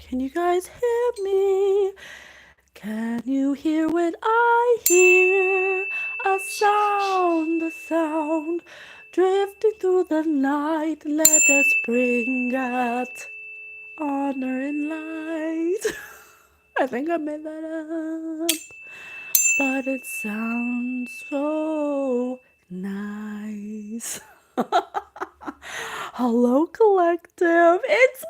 Can you guys hear me? Can you hear what I hear? A sound drifting through the night. Let us bring out honor and light. I think I made that up, but it sounds so nice. Hello, collective. It's me,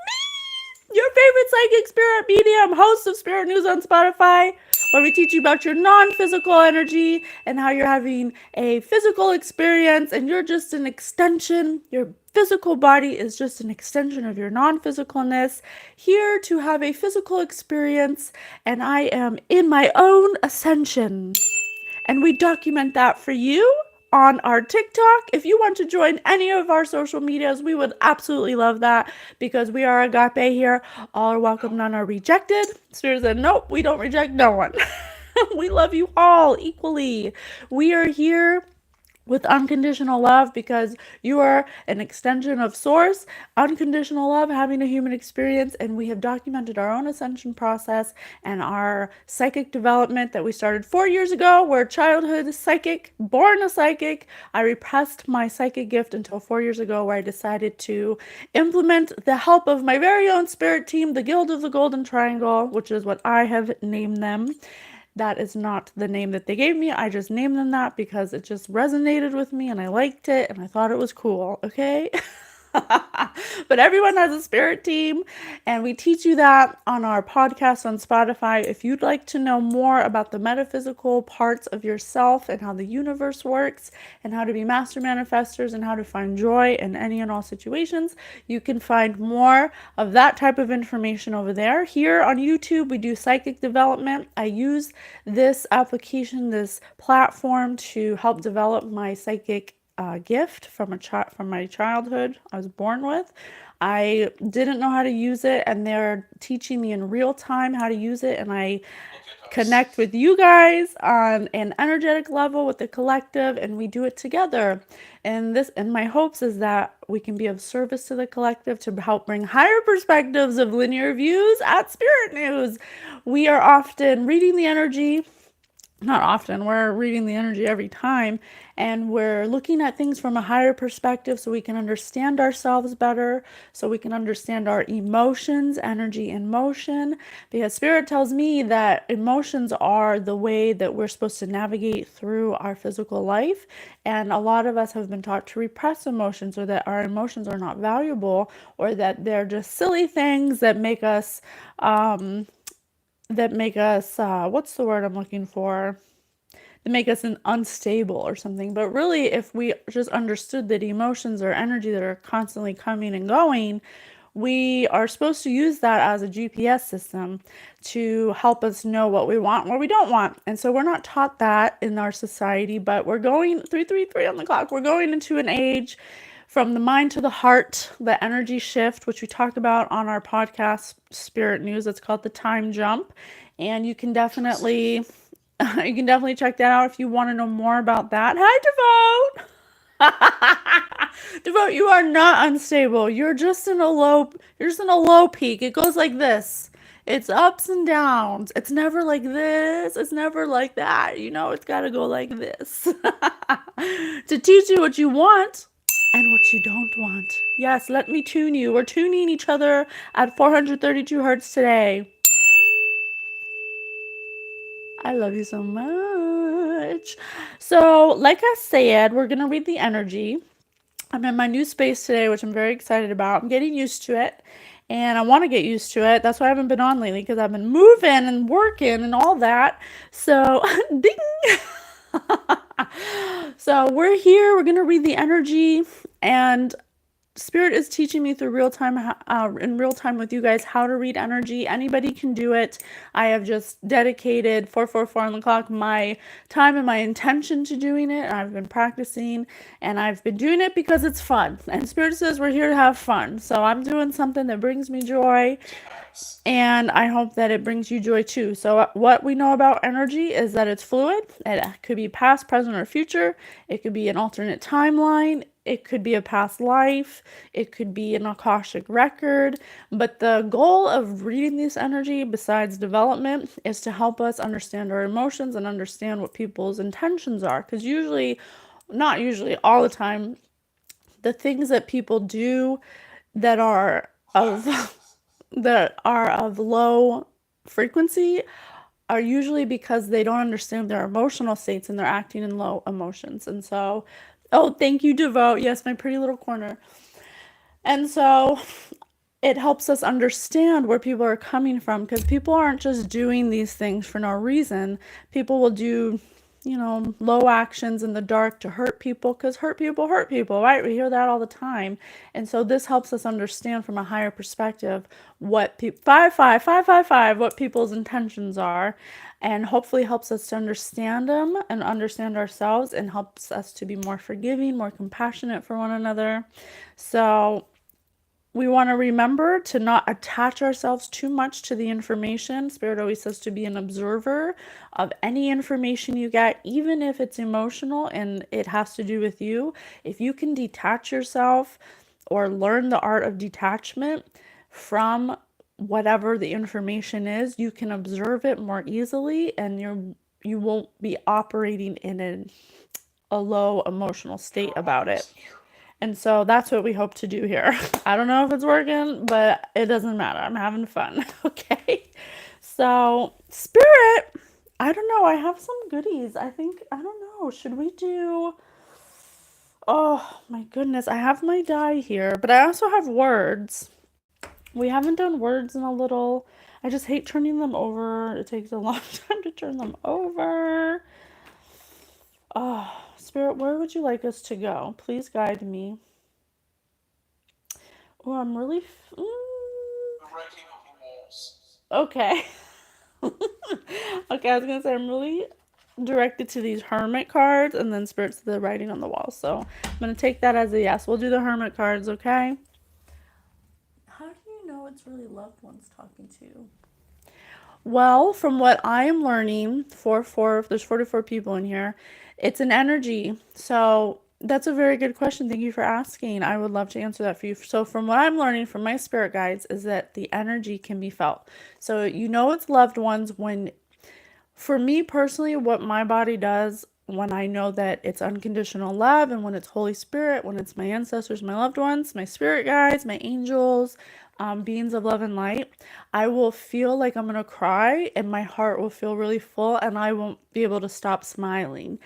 your favorite psychic spirit medium, host of Spirit News on Spotify, where we teach you about your non-physical energy and how you're having a physical experience and you're just an extension. Your physical body is just an extension of your non-physicalness, here to have a physical experience, and I am in my own ascension. And we document that for you on our TikTok. If you want to join any of our social medias, we would absolutely love that, because we are agape here. All are welcome, none are rejected. Spirit said, nope, we don't reject no one. We love you all equally. We are here with unconditional love, because you are an extension of source, unconditional love, having a human experience, and we have documented our own ascension process and our psychic development that we started 4 years ago. We're childhood psychic, born a psychic. I repressed my psychic gift until 4 years ago, where I decided to implement the help of my very own spirit team, the Guild of the Golden Triangle, which is what I have named them. That is not the name that they gave me. I just named them that because it just resonated with me and I liked it and I thought it was cool, okay? But everyone has a spirit team, and we teach you that on our podcast on Spotify. If you'd like to know more about the metaphysical parts of yourself and how the universe works and how to be master manifestors and how to find joy in any and all situations, you can find more of that type of information over there. Here on YouTube, we do psychic development. I use this application, this platform, to help develop my psychic gift from my childhood. I was born with. I didn't know how to use it, and they're teaching me in real time how to use it, and I connect with you guys on an energetic level with the collective, and we do it together. And my hopes is that we can be of service to the collective to help bring higher perspectives of linear views at Spirit News. We are often reading the energy, not often, we're reading the energy every time, and we're looking at things from a higher perspective so we can understand ourselves better, so we can understand our emotions, energy and motion, because Spirit tells me that emotions are the way that we're supposed to navigate through our physical life, and a lot of us have been taught to repress emotions, or that our emotions are not valuable, or that they're just silly things that make us what's the word I'm looking for? That make us unstable or something. But really, if we just understood that emotions are energy that are constantly coming and going, we are supposed to use that as a GPS system to help us know what we want, what we don't want. And so we're not taught that in our society, but we're going 333 on the clock. We're going into an age from the mind to the heart, the energy shift, which we talk about on our podcast, Spirit News. It's called the time jump. And you can definitely check that out if you want to know more about that. Hi, Devote. Devote, you are not unstable. You're just in a low peak. It goes like this. It's ups and downs. It's never like this. It's never like that. It's got to go like this. To teach you what you want and what you don't want. Yes, let me tune you. We're tuning each other at 432 hertz today. I love you so much. So, like I said, we're going to read the energy. I'm in my new space today, which I'm very excited about. I'm getting used to it, and I want to get used to it. That's why I haven't been on lately, because I've been moving and working and all that. So, ding! So, we're here. We're going to read the energy, and Spirit is teaching me through in real time with you guys, how to read energy. Anybody can do it. I have just dedicated 444 on the clock my time and my intention to doing it. I've been practicing, and I've been doing it because it's fun. And Spirit says we're here to have fun. So I'm doing something that brings me joy, and I hope that it brings you joy too. So what we know about energy is that it's fluid. It could be past, present, or future. It could be an alternate timeline. It could be a past life, it could be an Akashic record, but the goal of reading this energy, besides development, is to help us understand our emotions and understand what people's intentions are. Because usually, not usually, all the time, the things that people do that are of that are of low frequency are usually because they don't understand their emotional states and they're acting in low emotions. And so, oh, thank you, Devote. Yes, my pretty little corner. And so it helps us understand where people are coming from, because people aren't just doing these things for no reason. People will do, low actions in the dark to hurt people, because hurt people, right? We hear that all the time. And so this helps us understand from a higher perspective what people, 55555, what people's intentions are, and hopefully helps us to understand them and understand ourselves, and helps us to be more forgiving, more compassionate for one another. So we want to remember to not attach ourselves too much to the information. Spirit always says to be an observer of any information you get, even if it's emotional and it has to do with you. If you can detach yourself or learn the art of detachment from whatever the information is, you can observe it more easily, and you won't be operating in a low emotional state about it. And so that's what we hope to do here. I don't know if it's working, but it doesn't matter. I'm having fun. Okay. So, Spirit, I don't know. I have some goodies. I don't know. Should we do. Oh, my goodness. I have my die here, but I also have words. We haven't done words in a little. I just hate turning them over. It takes a long time to turn them over. Oh, Spirit, where would you like us to go? Please guide me. Oh, I'm really. Okay. Okay, I was gonna say I'm really directed to these hermit cards, and then spirits to the writing on the wall. So I'm gonna take that as a yes. We'll do the hermit cards, okay? How do you know it's really loved ones talking to you? Well, from what I am learning, there's 44 people in here, it's an energy. So that's a very good question. Thank you for asking. I would love to answer that for you. So from what I'm learning from my spirit guides is that the energy can be felt. So it's loved ones when, for me personally, what my body does when I know that it's unconditional love, and when it's Holy Spirit, when it's my ancestors, my loved ones, my spirit guides, my angels, beings of love and light, I will feel like I'm gonna cry, and my heart will feel really full, and I won't be able to stop smiling.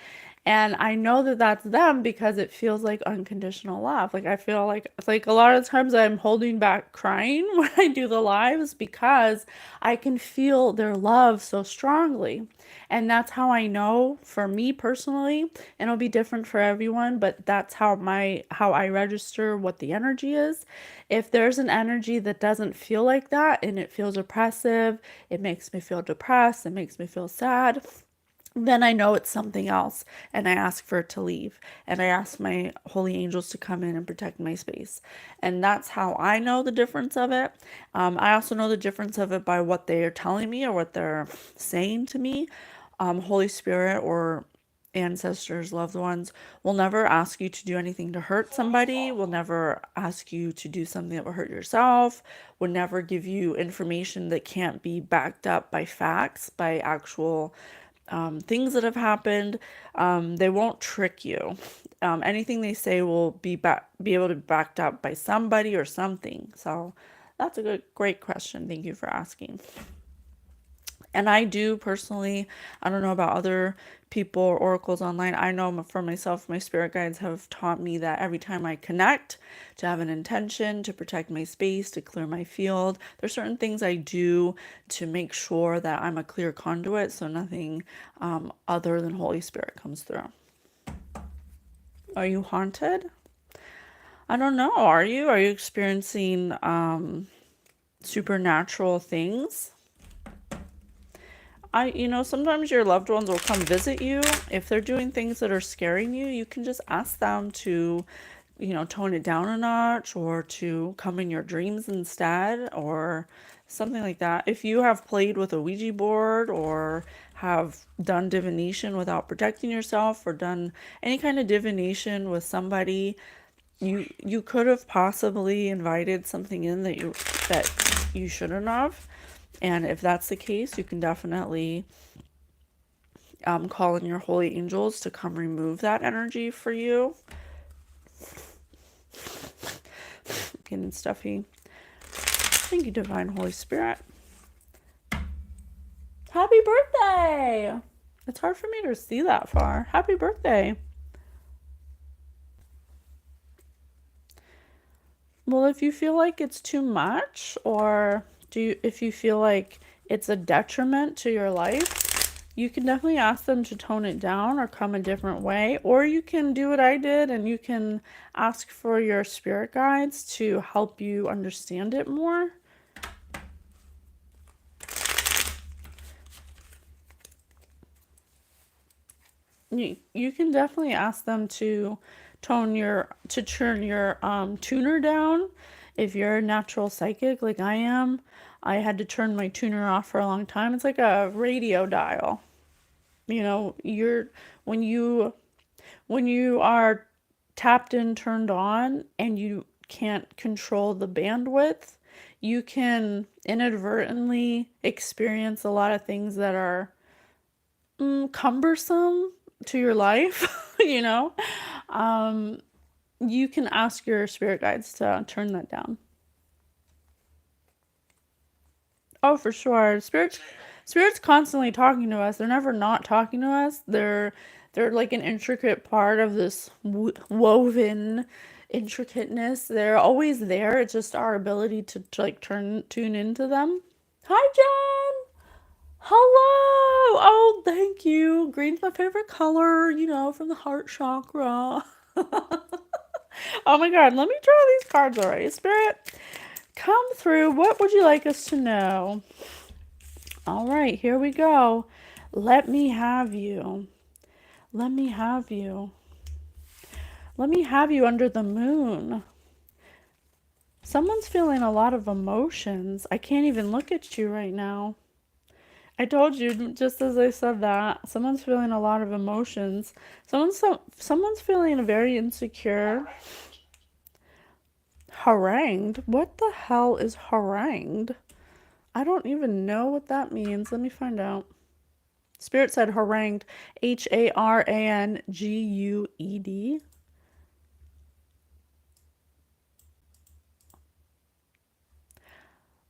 And I know that that's them because it feels like unconditional love. Like I feel like a lot of times I'm holding back crying when I do the lives, because I can feel their love so strongly. And that's how I know for me personally, and it'll be different for everyone, but that's how I register what the energy is. If there's an energy that doesn't feel like that and it feels oppressive, it makes me feel depressed, it makes me feel sad, then I know it's something else, and I ask for it to leave, and I ask my holy angels to come in and protect my space. And that's how I know the difference of it. I also know the difference of it by what they are telling me or what they're saying to me. Holy Spirit or ancestors, loved ones, will never ask you to do anything to hurt somebody, will never ask you to do something that will hurt yourself, will never give you information that can't be backed up by facts, by actual things that have happened. They won't trick you. Anything they say will be able to be backed up by somebody or something. So that's a great question. Thank you for asking. And I do personally, I don't know about other people or oracles online. I know for myself, my spirit guides have taught me that every time I connect, to have an intention, to protect my space, to clear my field, there's certain things I do to make sure that I'm a clear conduit, so nothing other than Holy Spirit comes through. Are you haunted? I don't know. Are you? Are you experiencing supernatural things? Sometimes your loved ones will come visit you. If they're doing things that are scaring you, you can just ask them to, tone it down a notch, or to come in your dreams instead, or something like that. If you have played with a Ouija board, or have done divination without protecting yourself, or done any kind of divination with somebody you could have possibly invited something in that you shouldn't have. And if that's the case, you can definitely call in your holy angels to come remove that energy for you. Getting stuffy. Thank you, Divine Holy Spirit. Happy birthday! It's hard for me to see that far. Happy birthday. Well, if you feel like it's too much, or if you feel like it's a detriment to your life, you can definitely ask them to tone it down or come a different way. Or you can do what I did and you can ask for your spirit guides to help you understand it more. You can definitely ask them to turn your tuner down. If you're a natural psychic like I am, I had to turn my tuner off for a long time. It's like a radio dial. You know, when you when you are tapped in, turned on, and you can't control the bandwidth, you can inadvertently experience a lot of things that are cumbersome to your life, you know. You can ask your spirit guides to turn that down. Oh, for sure. Spirits constantly talking to us. They're never not talking to us. They're like an intricate part of this woven intricateness. They're always there. It's just our ability to like tune into them. Hi, Jen. Hello. Oh, thank you. Green's my favorite color, you know, from the heart chakra. Oh my god, let me draw these cards already. Spirit, come through. What would you like us to know? All right, here we go. Let me have you. Let me have you. Let me have you under the moon. Someone's feeling a lot of emotions. I can't even look at you right now. I told you just as I said that. Someone's feeling a lot of emotions. Someone's feeling very insecure. Harangued? What the hell is harangued? I don't even know what that means. Let me find out. Spirit said harangued. Harangued.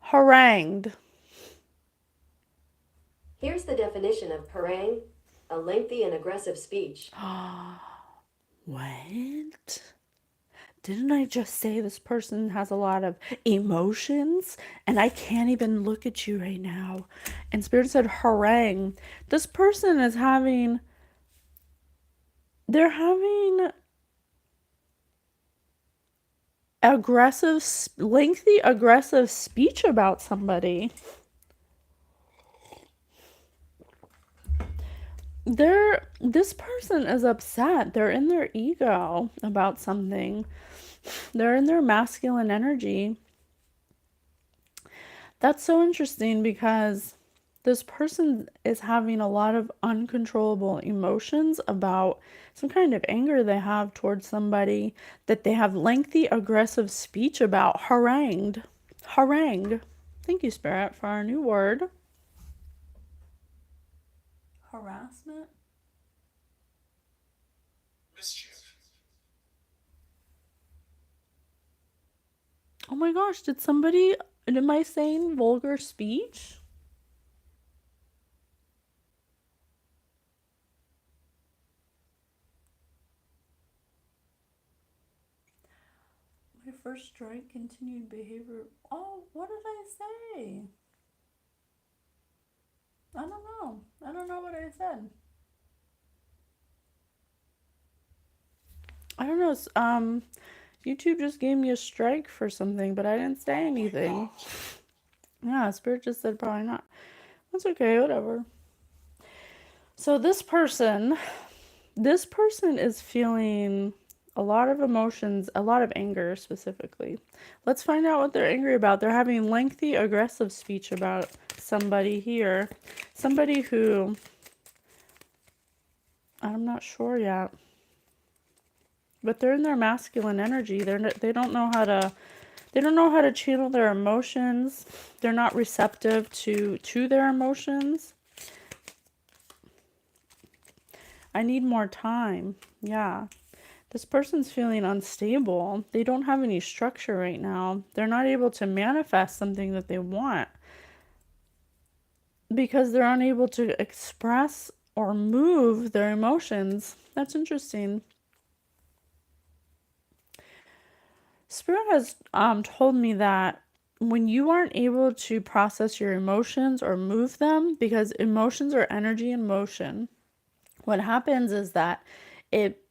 Harangued. Here's the definition of harangue: a lengthy and aggressive speech. What? Didn't I just say this person has a lot of emotions? And I can't even look at you right now. And Spirit said harangue. This person is having... They're having lengthy aggressive speech about somebody. This person is upset. They're in their ego about something. They're in their masculine energy. That's so interesting because this person is having a lot of uncontrollable emotions about some kind of anger they have towards somebody that they have lengthy aggressive speech about. Harangued. Harangue. Thank you, Spirit, for our new word. Harassment. Mischief. Oh my gosh, am I saying vulgar speech? My first strike, continued behavior. Oh, what did I say? I don't know. I don't know what I said. I don't know. YouTube just gave me a strike for something, but I didn't say anything. Yeah, Spirit just said probably not. That's okay, whatever. So this person is feeling a lot of emotions, a lot of anger specifically. Let's find out what they're angry about. They're having lengthy, aggressive speech about somebody here. Somebody who I'm not sure yet. but they're in their masculine energy. They don't know how to channel their emotions. They're not receptive to their emotions. I need more time. Yeah. This person's feeling unstable. They don't have any structure right now. They're not able to manifest something that they want because they're unable to express or move their emotions. That's interesting. Spirit has told me that when you aren't able to process your emotions or move them, because emotions are energy in motion, what happens is that it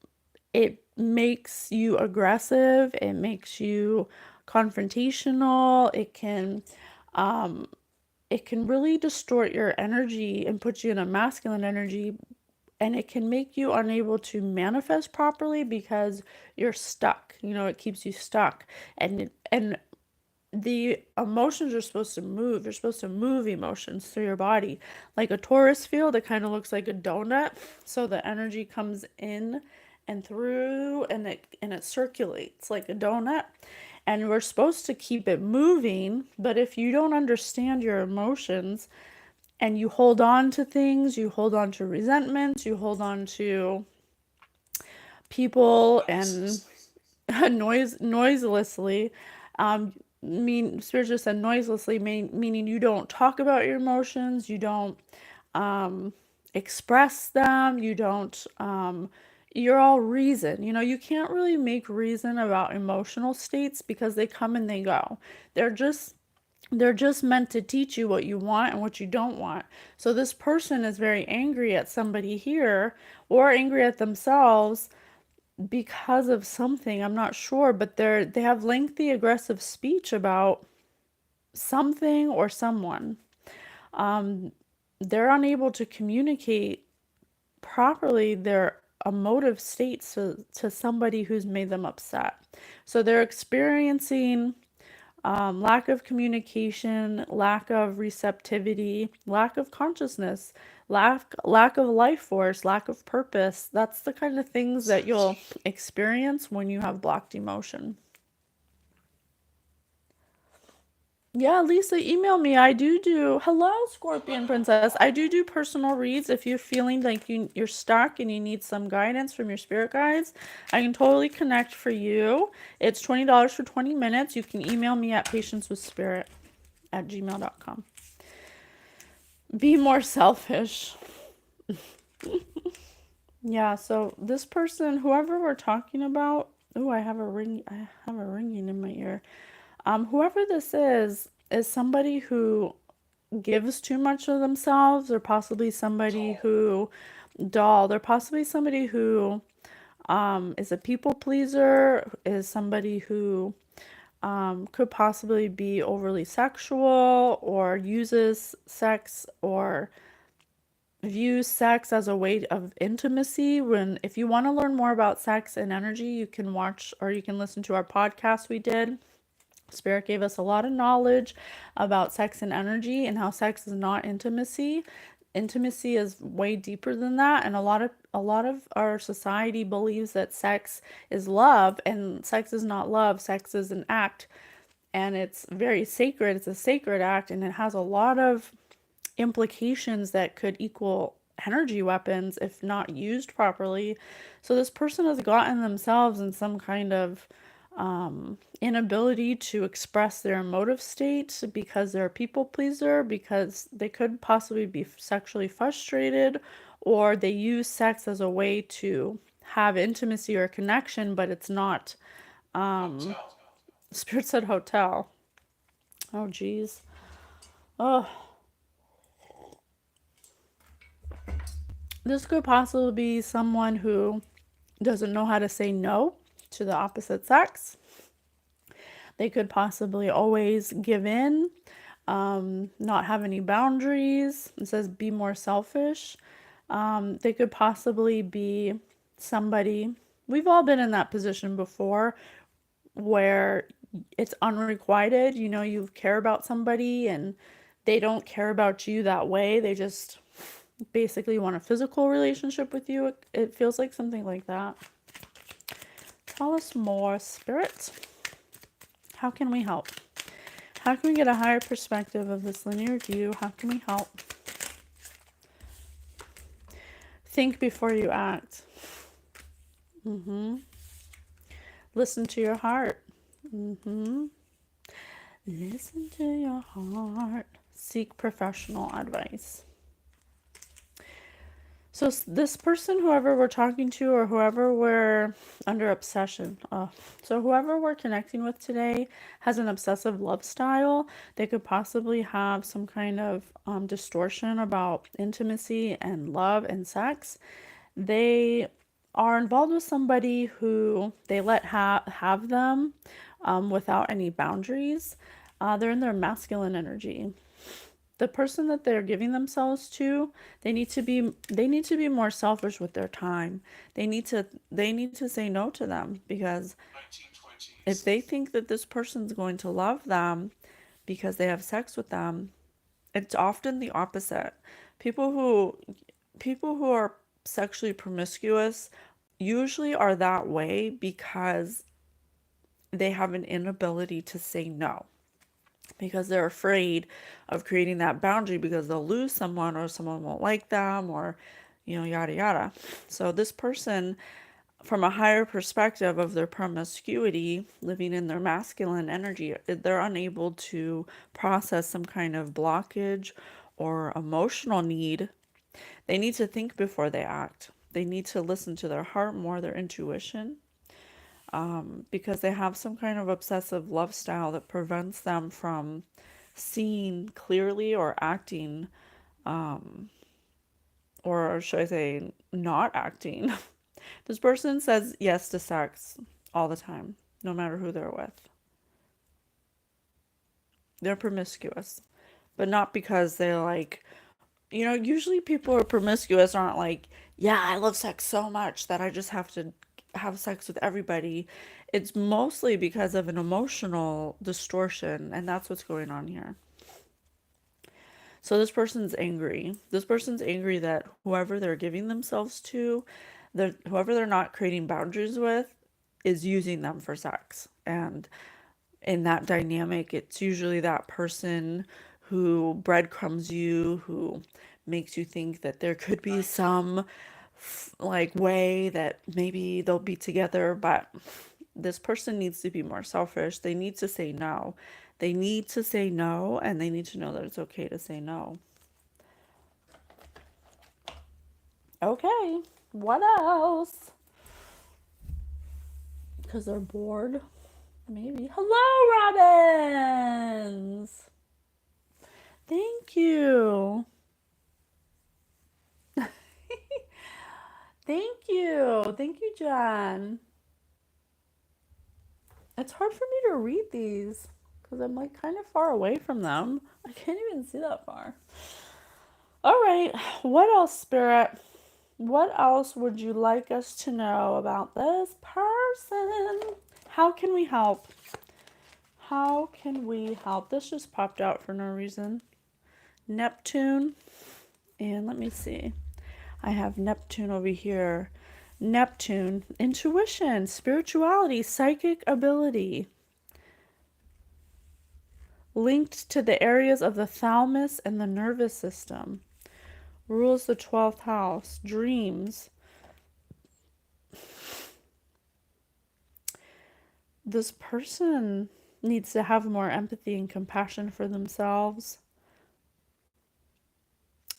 it makes you aggressive, it makes you confrontational, it can really distort your energy and put you in a masculine energy, and it can make you unable to manifest properly because you're stuck. It keeps you stuck. And the emotions are supposed to move. You're supposed to move emotions through your body. Like a torus field, it kind of looks like a donut. So the energy comes in and through, and it circulates like a donut. And we're supposed to keep it moving, but if you don't understand your emotions and you hold on to things, you hold on to resentments, you hold on to people and noiselessly. Spirit just said noiselessly, meaning you don't talk about your emotions, you don't express them, you don't. You're all reason. You can't really make reason about emotional states because they come and they go. They're just they're just meant to teach you what you want and what you don't want. So this person is very angry at somebody here or angry at themselves because of something. I'm not sure, but they have lengthy aggressive speech about something or someone. They're unable to communicate properly their emotive states to somebody who's made them upset. So they're experiencing lack of communication, lack of receptivity, lack of consciousness, lack of life force, lack of purpose. That's the kind of things that you'll experience when you have blocked emotion. Yeah, Lisa, email me. Hello, Scorpion Princess. I do personal reads. If you're feeling like you're stuck and you need some guidance from your spirit guides, I can totally connect for you. It's $20 for 20 minutes. You can email me at patience@gmail.com. Be more selfish. Yeah, so this person, whoever we're talking about, I have a ringing in my ear. Whoever this is somebody who gives too much of themselves, or possibly somebody who they're possibly somebody who is a people pleaser, is somebody who could possibly be overly sexual or uses sex or views sex as a way of intimacy. If you want to learn more about sex and energy, you can watch or you can listen to our podcast we did. Spirit gave us a lot of knowledge about sex and energy and how sex is not intimacy. Intimacy is way deeper than that, and a lot of our society believes that sex is love, and sex is not love. Sex is an act, and it's very sacred. It's a sacred act, and it has a lot of implications that could equal energy weapons if not used properly. So this person has gotten themselves in some kind of inability to express their emotive state because they're a people pleaser, because they could possibly be sexually frustrated, or they use sex as a way to have intimacy or connection, but it's not. Spirit said hotel. Oh, geez. Oh, this could possibly be someone who doesn't know how to say no to the opposite sex. They could possibly always give in, not have any boundaries. It says be more selfish. They could possibly be somebody, we've all been in that position before where it's unrequited. You care about somebody and they don't care about you that way. They just basically want a physical relationship with you. It feels like something like that. Tell us more, Spirit. How can we help? How can we get a higher perspective of this linear view? How can we help? Think before you act. Listen to your heart. Listen to your heart. Seek professional advice. So this person, whoever we're talking to or whoever we're under obsession, so whoever we're connecting with today has an obsessive love style. They could possibly have some kind of distortion about intimacy and love and sex. They are involved with somebody who they let have them without any boundaries. They're in their masculine energy. The person that they're giving themselves to, they need to be more selfish with their time. They need to say no to them, because if they think that this person's going to love them because they have sex with them, it's often the opposite. People who are sexually promiscuous usually are that way because they have an inability to say no, because they're afraid of creating that boundary because they'll lose someone or someone won't like them, or yada yada. So this person, from a higher perspective of their promiscuity, living in their masculine energy, they're unable to process some kind of blockage or emotional need. They need to think before they act. They need to listen to their heart more, their intuition, because they have some kind of obsessive love style that prevents them from seeing clearly or acting, or should I say, not acting. This person says yes to sex all the time, no matter who they're with. They're promiscuous, but not because they're like, usually people who are promiscuous aren't like, yeah, I love sex so much that I just have to have sex with everybody. It's mostly because of an emotional distortion, and that's what's going on here. So this person's angry. This person's angry that whoever they're giving themselves to, whoever they're not creating boundaries with, is using them for sex. And in that dynamic, it's usually that person who breadcrumbs you, who makes you think that there could be some like way that maybe they'll be together, but this person needs to be more selfish. They need to say no. They need to say no, and they need to know that it's okay to say no. Okay, what else? Because they're bored. Maybe. Hello, Robins! Thank you. Thank you. Thank you, John. It's hard for me to read these because I'm like kind of far away from them. I can't even see that far. All right. What else, Spirit? What else would you like us to know about this person? How can we help? How can we help? This just popped out for no reason. Neptune. And let me see. I have Neptune over here. Neptune, intuition, spirituality, psychic ability. Linked to the areas of the thalamus and the nervous system. Rules the 12th house. Dreams. This person needs to have more empathy and compassion for themselves.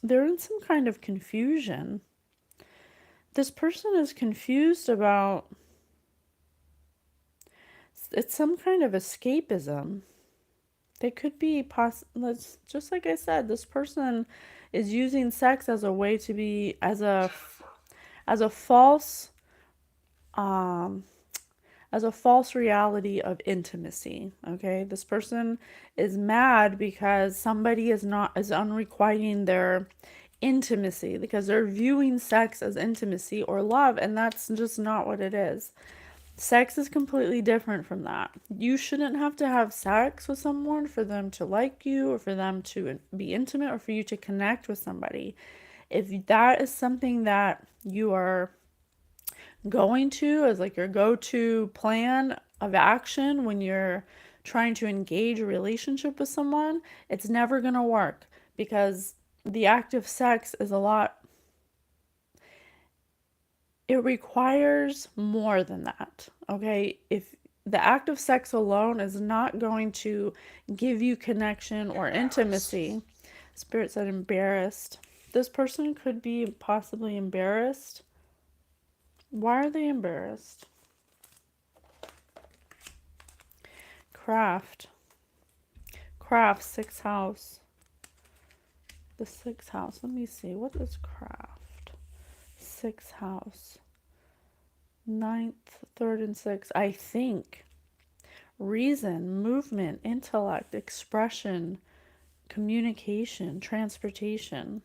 They're in some kind of confusion. This person is confused about, it's some kind of escapism. They could be, just like I said, this person is using sex as a way to be, as a false, reality of intimacy. Okay, this person is mad because somebody is unrequiting their intimacy, because they're viewing sex as intimacy or love, and that's just not what it is. Sex is completely different from that. You shouldn't have to have sex with someone for them to like you, or for them to be intimate, or for you to connect with somebody. If that is something that you are going to as like your go-to plan of action when you're trying to engage a relationship with someone, it's never going to work because the act of sex is a lot, it requires more than that. Okay? If the act of sex alone is not going to give you connection or intimacy. Spirit said embarrassed. This person could be possibly embarrassed. Why are they embarrassed? Craft. Craft, sixth house. The sixth house. Let me see. What is craft? Sixth house. Ninth, third, and sixth. I think. Reason, movement, intellect, expression, communication, transportation.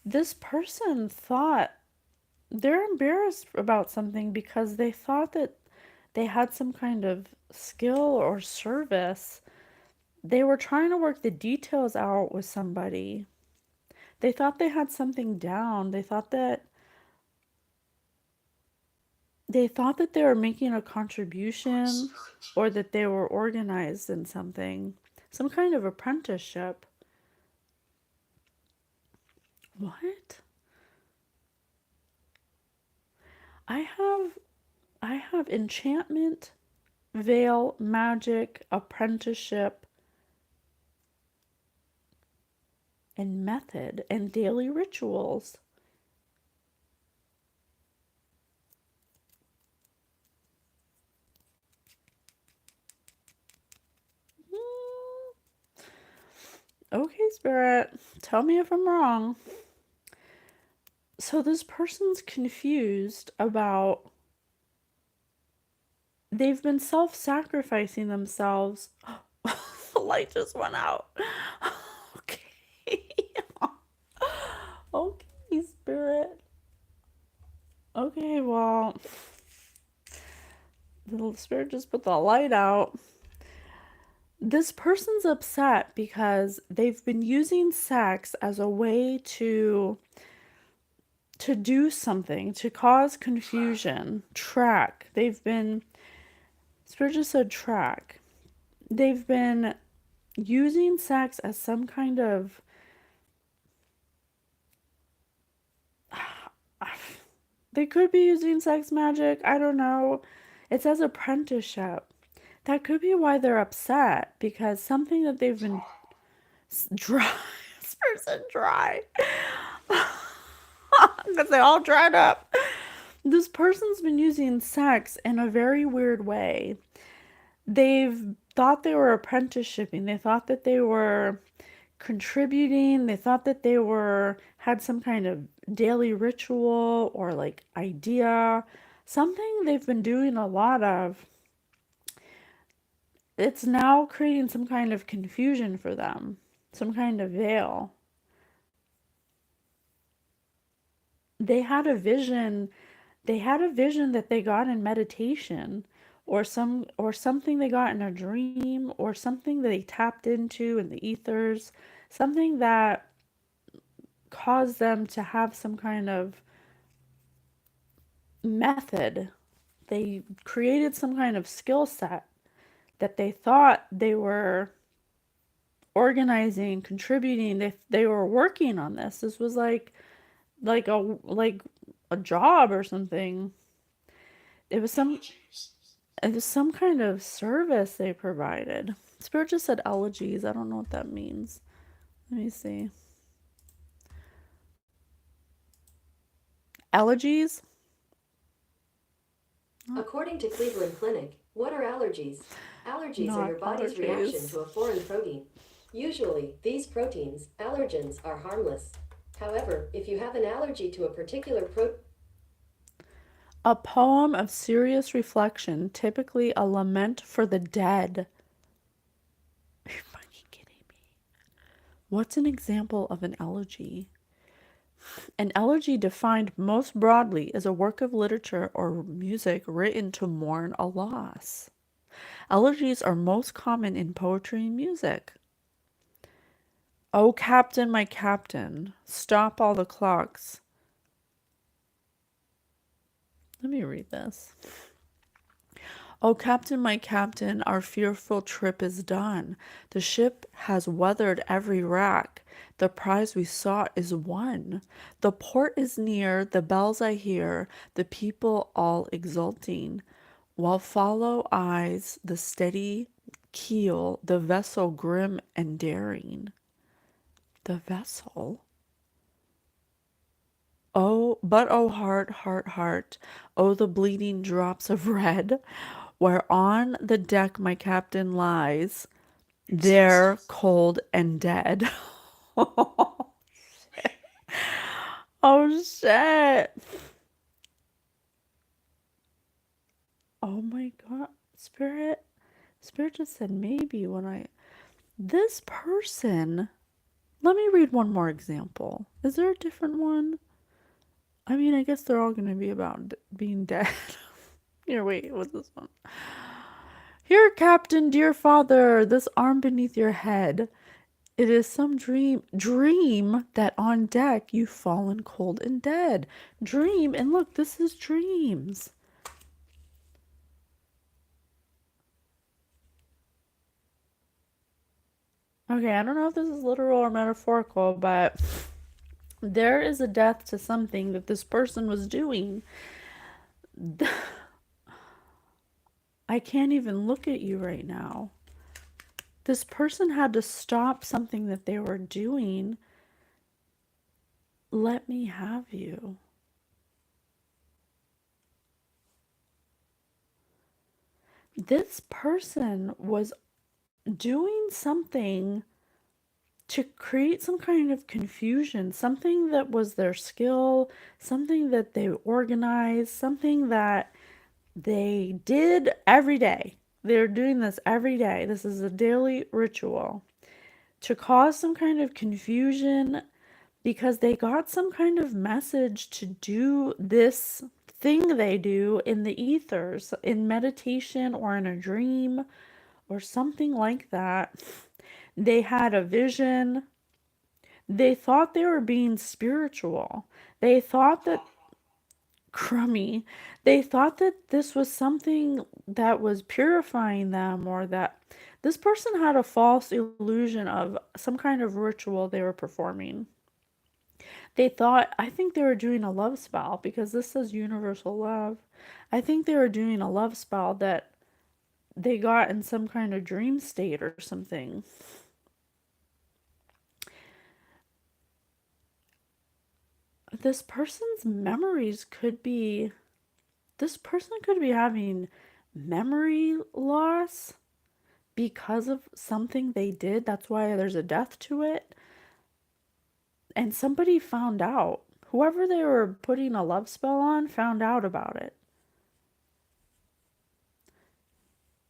This person thought they're embarrassed about something because they thought that they had some kind of skill or service. They were trying to work the details out with somebody. They thought they had something down. They thought that they were making a contribution or that they were organized in something. Some kind of apprenticeship. What? I have I have enchantment, veil, magic, apprenticeship, and method and daily rituals. Hmm. Okay, Spirit, tell me if I'm wrong. So this person's confused about, they've been self-sacrificing themselves. The light just went out. Okay. Okay, Spirit. Okay, well, the Spirit just put the light out. This person's upset because they've been using sex as a way to do something, to cause confusion, track. Spirit just said track. They've been using sex as some kind of, they could be using sex magic, I don't know. It says apprenticeship. That could be why they're upset, because something that they've been dry. This person dry. Because they all dried up. This person's been using sex in a very weird way. They've thought they were apprenticeshipping. They thought that they were contributing. They thought that they had some kind of daily ritual or like idea. Something they've been doing a lot of. It's now creating some kind of confusion for them. Some kind of veil. They had a vision that they got in meditation, or something they got in a dream, or something that they tapped into in the ethers, something that caused them to have some kind of method. They created some kind of skill set that they thought they were organizing, contributing. They were working on this. This was like a job or something. It was some It was some kind of service they provided. Spirit just said elegies. I don't know what that means. Let me see. Elegies? According to Cleveland Clinic, what are allergies? Allergies are Not your body's reaction allergies. to a foreign protein. Usually, these proteins, allergens, are harmless. However, if you have an allergy to a particular protein, A poem of serious reflection, typically a lament for the dead. Are you fucking kidding me? What's an example of an elegy? An elegy, defined most broadly, is a work of literature or music written to mourn a loss. Elegies are most common in poetry and music. Oh, Captain, my Captain, stop all the clocks. Let me read this. "O Captain, my Captain, our fearful trip is done. The ship has weathered every rack. The prize we sought is won. The port is near, the bells I hear, the people all exulting. While follow eyes the steady keel, the vessel grim and daring." The vessel? Oh, but oh heart, heart, heart, oh the bleeding drops of red, where on the deck my captain lies, there cold and dead. Oh shit. Oh my god. Spirit just said maybe when I. This person. Let me read one more example. Is there a different one? I mean, I guess they're all going to be about being dead. Here, wait, what's this one? "Here, Captain, dear father, this arm beneath your head. It is some dream that on deck you've fallen cold and dead. Dream, and look, this is dreams." Okay, I don't know if this is literal or metaphorical, but there is a death to something that this person was doing. I can't even look at you right now. This person had to stop something that they were doing. Let me have you. This person was doing something to create some kind of confusion, something that was their skill, something that they organized, something that they did every day. They're doing this every day. This is a daily ritual to cause some kind of confusion because they got some kind of message to do this thing they do in the ethers, in meditation or in a dream or something like that. They had a vision. They thought they were being spiritual. They thought that crummy. They thought that this was something that was purifying them, or that this person had a false illusion of some kind of ritual they were performing. They thought, I think they were doing a love spell because this says universal love. I think they were doing a love spell that they got in some kind of dream state or something. This person's memories could be, this person could be having memory loss because of something they did. That's why there's a death to it. And somebody found out. Whoever they were putting a love spell on found out about it.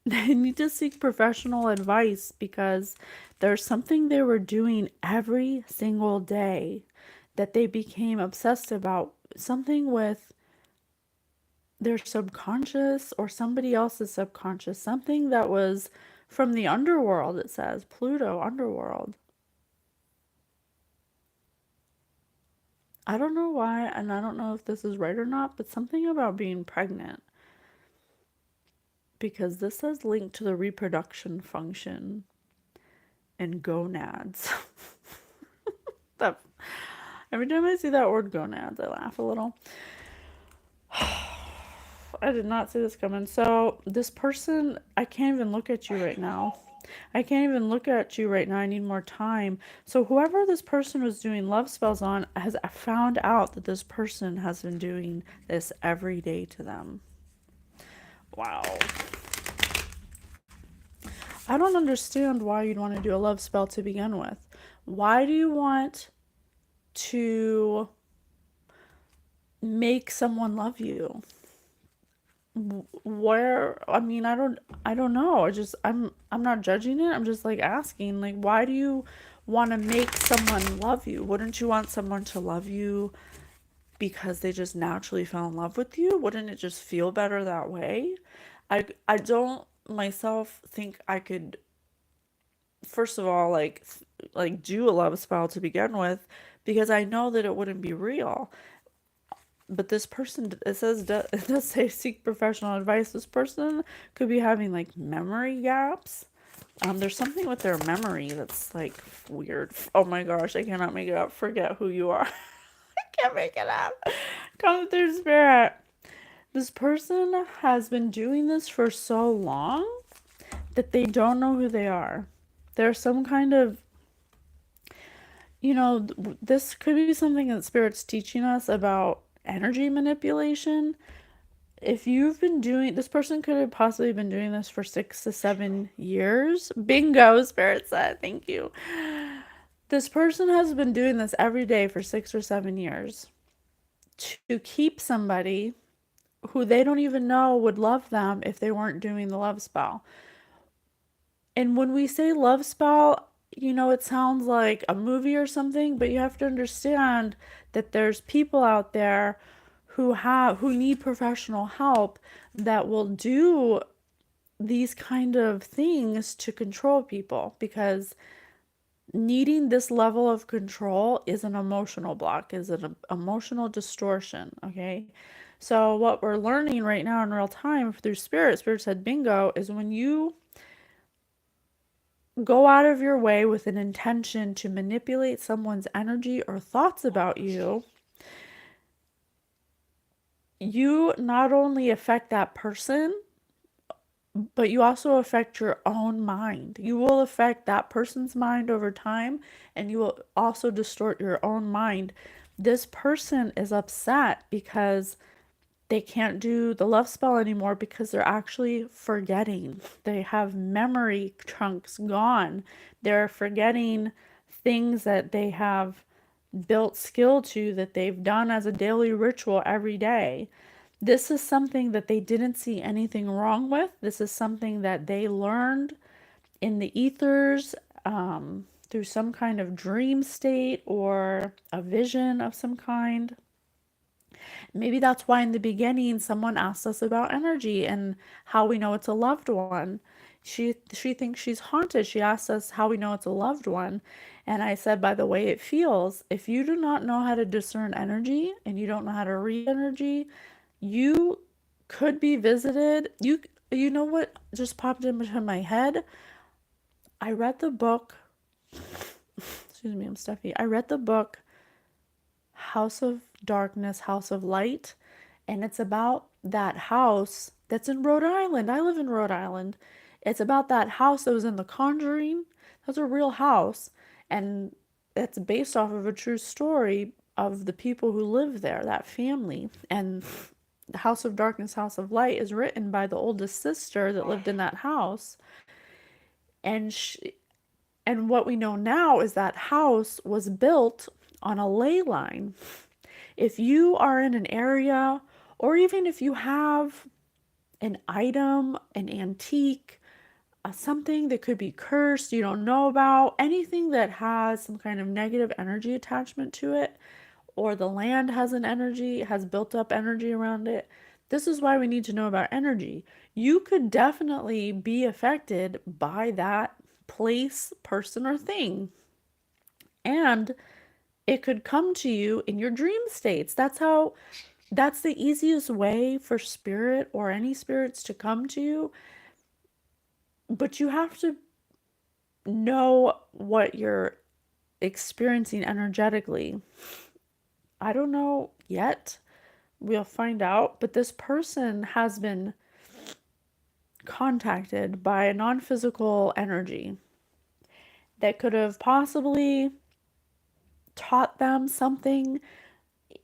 They need to seek professional advice because there's something they were doing every single day that they became obsessed about. Something with their subconscious or somebody else's subconscious. Something that was from the underworld, it says. Pluto, underworld. I don't know why, and I don't know if this is right or not, but something about being pregnant. Because this says linked to the reproduction function and gonads. That, every time I see that word gonads, I laugh a little. I did not see this coming. So this person, I can't even look at you right now. I can't even look at you right now. I need more time. So whoever this person was doing love spells on has found out that this person has been doing this every day to them. Wow. I don't understand why you'd want to do a love spell to begin with. Why do you want to make someone love you? Where, I mean, I don't know. I'm not judging it. I'm just like asking, like, why do you want to make someone love you? Wouldn't you want someone to love you because they just naturally fell in love with you? Wouldn't it just feel better that way? I don't myself think I could, first of all, like do a love spell to begin with, because I know that it wouldn't be real. But this person, it says, it does say seek professional advice. This person could be having like memory gaps. There's something with their memory that's like weird. Oh my gosh, I cannot make it up. Forget who you are. I can't make it up. Come through spirit. This person has been doing this for so long that they don't know who they are. There's some kind of, this could be something that Spirit's teaching us about energy manipulation. If you've been doing, this person could have possibly been doing this for 6 to 7 years. Bingo, Spirit said. Thank you. This person has been doing this every day for 6 or 7 years to keep somebody who they don't even know would love them if they weren't doing the love spell. And when we say love spell, it sounds like a movie or something, but you have to understand that there's people out there who need professional help that will do these kind of things to control people, because needing this level of control is an emotional block, is an emotional distortion, okay? So what we're learning right now in real time through Spirit said bingo, is when you go out of your way with an intention to manipulate someone's energy or thoughts about you, you not only affect that person, but you also affect your own mind. You will affect that person's mind over time, and you will also distort your own mind. This person is upset because they can't do the love spell anymore because they're actually forgetting. They have memory chunks gone. They're forgetting things that they have built skill to, that they've done as a daily ritual every day. This is something that they didn't see anything wrong with. This is something that they learned in the ethers, through some kind of dream state or a vision of some kind. Maybe that's why in the beginning someone asked us about energy and how we know it's a loved one. She thinks she's haunted. She asked us how we know it's a loved one. And I said, by the way it feels. If you do not know how to discern energy and you don't know how to read energy, you could be visited. You know what just popped into my head? I read the book. Excuse me, I'm stuffy. I read the book House of Darkness, House of Light, and it's about that house that's in Rhode Island. I live in Rhode Island. It's about that house that was in The Conjuring. That's a real house, and it's based off of a true story of the people who live there, that family. And the House of Darkness, House of Light is written by the oldest sister that lived in that house. And what we know now is that house was built on a ley line. If you are in an area, or even if you have an item, an antique, something that could be cursed, you don't know about, anything that has some kind of negative energy attachment to it, or the land has an energy, has built up energy around it. This is why we need to know about energy. You could definitely be affected by that place, person, or thing. And it could come to you in your dream states. That's the easiest way for spirit or any spirits to come to you. But you have to know what you're experiencing energetically. I don't know yet. We'll find out. But this person has been contacted by a non-physical energy that could have possibly taught them something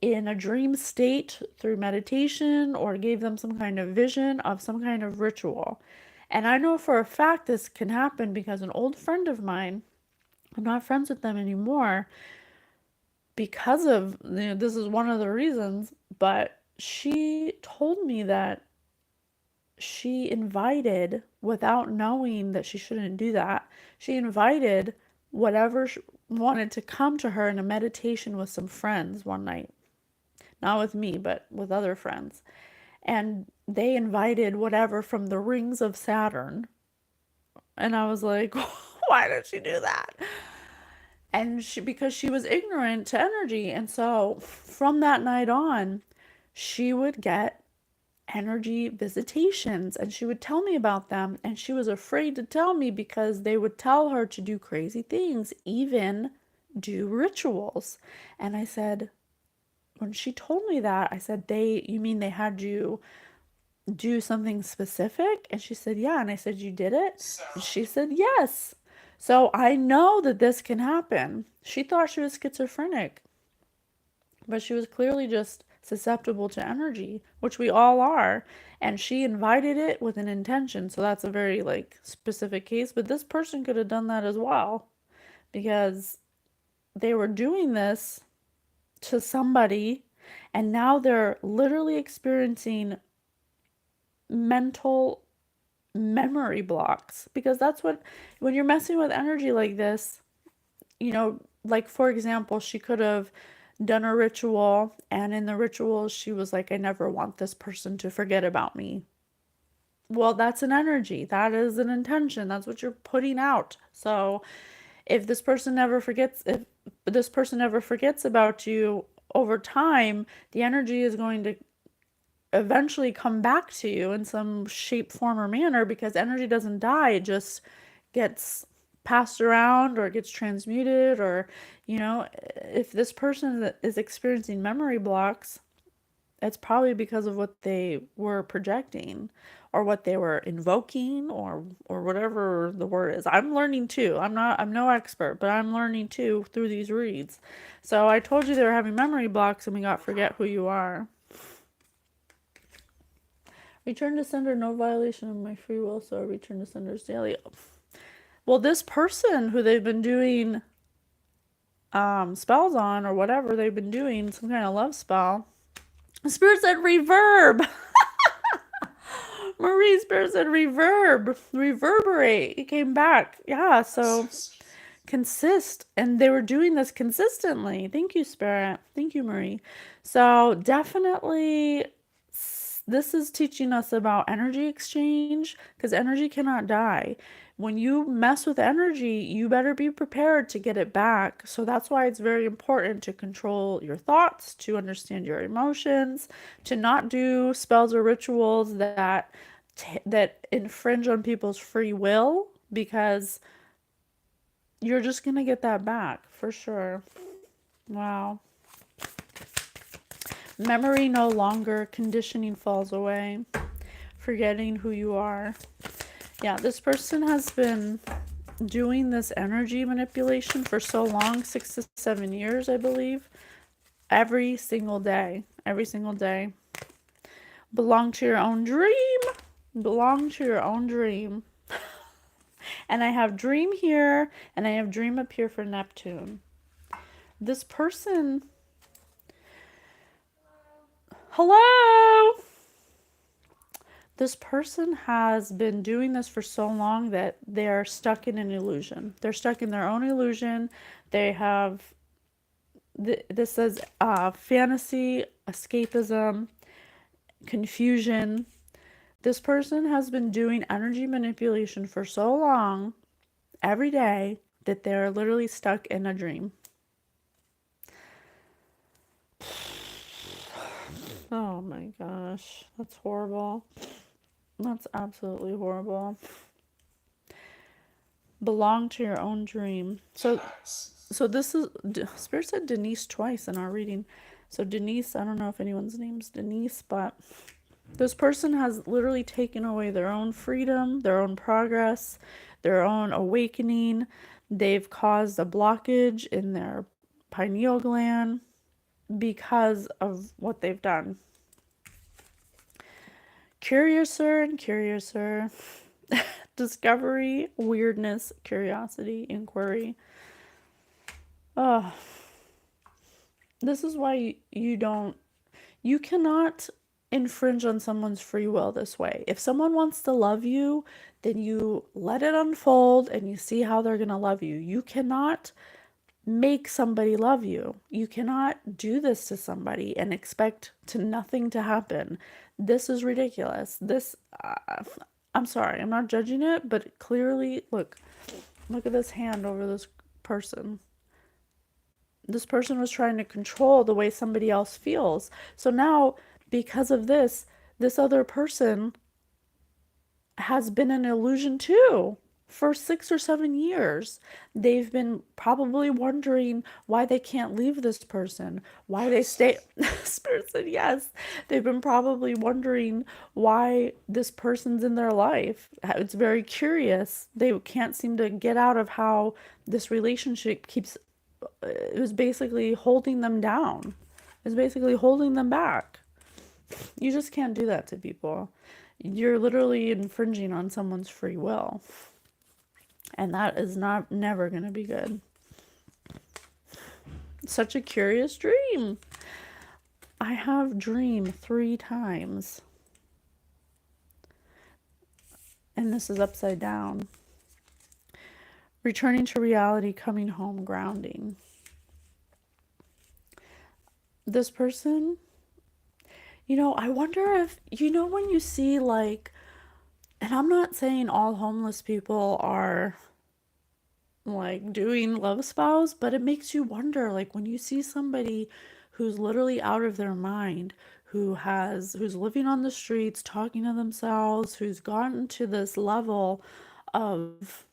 in a dream state through meditation, or gave them some kind of vision of some kind of ritual. And I know for a fact this can happen because an old friend of mine, I'm not friends with them anymore because of, this is one of the reasons, but she told me that she invited, without knowing that she shouldn't do that, she invited whatever wanted to come to her in a meditation with some friends one night. Not with me, but with other friends. And they invited whatever from the rings of Saturn. And I was like, why did she do that? And because she was ignorant to energy. And so from that night on, she would get energy visitations and she would tell me about them, and she was afraid to tell me because they would tell her to do crazy things, even do rituals. And I said, when she told me that, I said, you mean they had you do something specific? And she said, yeah. And I said, you did it? And she said, yes. So I know that this can happen. She thought she was schizophrenic, but she was clearly just susceptible to energy, which we all are. And she invited it with an intention. So that's a very like specific case, but this person could have done that as well, because they were doing this to somebody, and now they're literally experiencing mental memory blocks, because that's what, when you're messing with energy like this, like for example, she could have done a ritual, and in the ritual she was like, I never want this person to forget about me. Well, that's an energy, that is an intention, that's what you're putting out. So if this person never forgets about you, over time the energy is going to eventually come back to you in some shape, form, or manner, because energy doesn't die, it just gets passed around or gets transmuted. Or, if this person is experiencing memory blocks, it's probably because of what they were projecting or what they were invoking, or whatever the word is. I'm learning too. I'm no expert, but I'm learning too through these reads. So I told you they were having memory blocks, and we got forget who you are. Return to sender, no violation of my free will, so I return to senders daily. Well, this person who they've been doing spells on, or whatever they've been doing, some kind of love spell, Spirit said reverb. Marie, Spirit said reverberate. It came back. Yeah, so consist. And they were doing this consistently. Thank you, Spirit. Thank you, Marie. So definitely, this is teaching us about energy exchange, because energy cannot die. When you mess with energy, you better be prepared to get it back. So that's why it's very important to control your thoughts, to understand your emotions, to not do spells or rituals that infringe on people's free will, because you're just going to get that back for sure. Wow. Memory no longer, conditioning falls away, forgetting who you are. Yeah, this person has been doing this energy manipulation for so long, 6 to 7 years, I believe. Every single day. Every single day. Belong to your own dream. Belong to your own dream. And I have dream here, and I have dream up here for Neptune. This person... Hello! This person has been doing this for so long that they're stuck in an illusion. They're stuck in their own illusion. They have... This says fantasy, escapism, confusion. This person has been doing energy manipulation for so long, every day, that they're literally stuck in a dream. Oh my gosh, that's horrible. That's absolutely horrible. Belong to your own dream. So this is, Spirit said Denise twice in our reading. So Denise, I don't know if anyone's name's Denise, but this person has literally taken away their own freedom, their own progress, their own awakening. They've caused a blockage in their pineal gland because of what they've done. Curiouser and curiouser. Discovery, weirdness, curiosity, inquiry. Oh, this is why you cannot infringe on someone's free will this way. If someone wants to love you, then you let it unfold and you see how they're going to love you. You cannot make somebody love you. You cannot do this to somebody and expect nothing to happen. This is ridiculous. I'm sorry, I'm not judging it, but clearly, look at this hand over this person. This person was trying to control the way somebody else feels. So now because of this other person has been an illusion too. For 6 or 7 years, they've been probably wondering why they can't leave this person, why they stay. Spirit said yes. They've been probably wondering why this person's in their life. It's very curious. They can't seem to get out of how this relationship keeps, it was basically holding them down. It's basically holding them back. You just can't do that to people. You're literally infringing on someone's free will. And that is not never going to be good. Such a curious dream. I have dreamed 3 times. And this is upside down. Returning to reality, coming home, grounding. This person, I wonder if, when you see like, and I'm not saying all homeless people are like doing love spells, but it makes you wonder, like when you see somebody who's literally out of their mind, who's living on the streets, talking to themselves, who's gotten to this level of,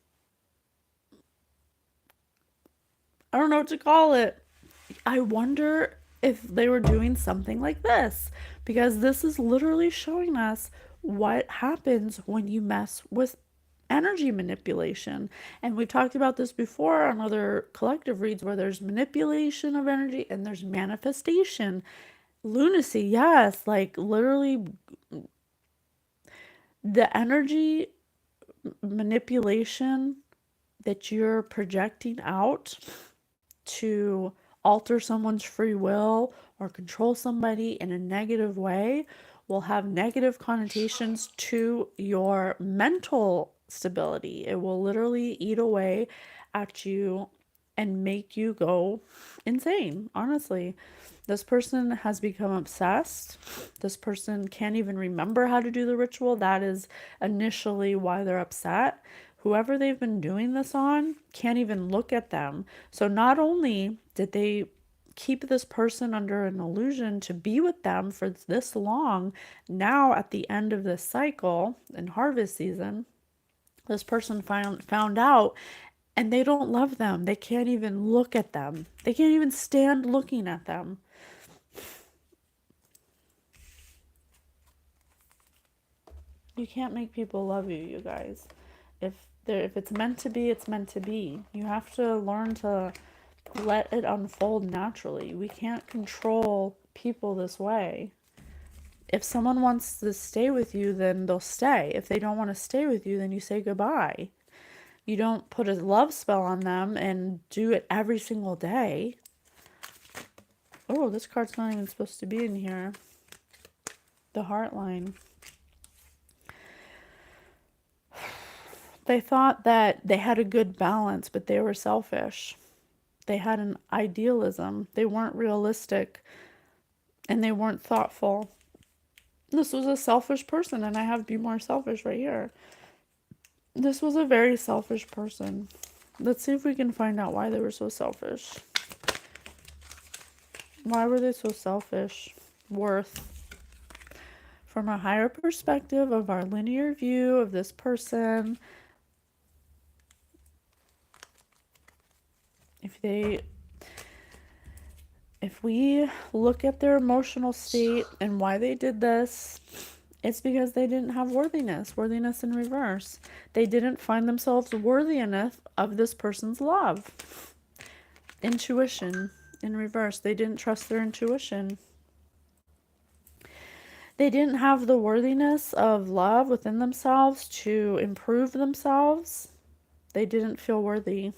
I don't know what to call it. I wonder if they were doing something like this, because this is literally showing us what happens when you mess with energy manipulation. And we've talked about this before on other collective reads, where there's manipulation of energy and there's manifestation. Lunacy, yes, like literally the energy manipulation that you're projecting out to alter someone's free will or control somebody in a negative way will have negative connotations to your mental stability. It will literally eat away at you and make you go insane, honestly. This person has become obsessed. This person can't even remember how to do the ritual. That is initially why they're upset. Whoever they've been doing this on can't even look at them. So not only did they keep this person under an illusion to be with them for this long, now at the end of this cycle in harvest season, this person found out, and they don't love them. They can't even look at them. They can't even stand looking at them. You can't make people love you, you guys. If it's meant to be, it's meant to be. You have to learn to let it unfold naturally. We can't control people this way. If someone wants to stay with you, then they'll stay. If they don't want to stay with you, then you say goodbye. You don't put a love spell on them and do it every single day. Oh, this card's not even supposed to be in here. The heart line. They thought that they had a good balance, but they were selfish. They had an idealism. They weren't realistic, and they weren't thoughtful. This was a selfish person, and I have Be More Selfish right here. This was a very selfish person. Let's see if we can find out why they were so selfish. Why were they so selfish? Worth. From a higher perspective of our linear view of this person, if we look at their emotional state and why they did this, it's because they didn't have worthiness in reverse. They didn't find themselves worthy enough of this person's love. Intuition in reverse. They didn't trust their intuition. They didn't have the worthiness of love within themselves to improve themselves. They didn't feel worthy.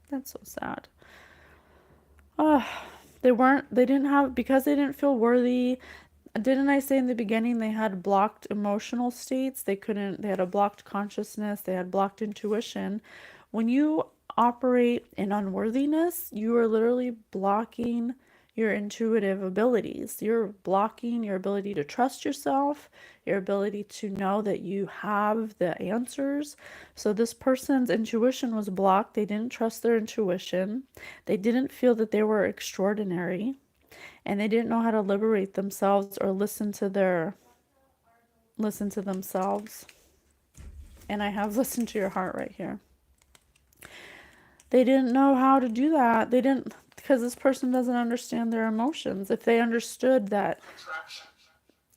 That's so sad. Because they didn't feel worthy. Didn't I say in the beginning they had blocked emotional states? They had a blocked consciousness, they had blocked intuition. When you operate in unworthiness, you are literally blocking your intuitive abilities. You're blocking your ability to trust yourself, your ability to know that you have the answers. So this person's intuition was blocked. They didn't trust their intuition. They didn't feel that they were extraordinary. and they didn't know how to liberate themselves or listen to themselves. And I have listened to your heart right here. They didn't know how to do that. They didn't, because this person doesn't understand their emotions. If they understood that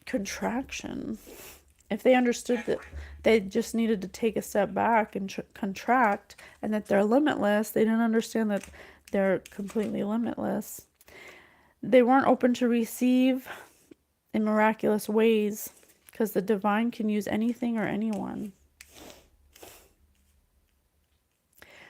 contraction, if they understood that they just needed to take a step back and contract, and that they're limitless, they didn't understand that they're completely limitless. They weren't open to receive in miraculous ways, because the divine can use anything or anyone.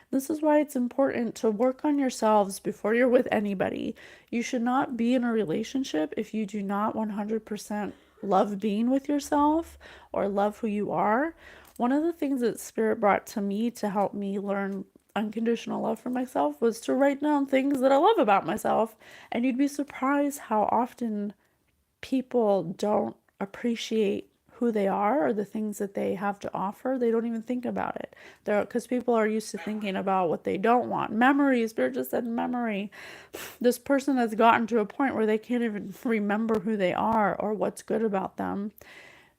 This is why it's important to work on yourselves before you're with anybody. You should not be in a relationship if you do not 100% love being with yourself or love who you are. One of the things that Spirit brought to me to help me learn unconditional love for myself was to write down things that I love about myself. And you'd be surprised how often people don't appreciate who they are or the things that they have to offer. They don't even think about it. Because people are used to thinking about what they don't want. Memory, Spirit just said memory. This person has gotten to a point where they can't even remember who they are or what's good about them,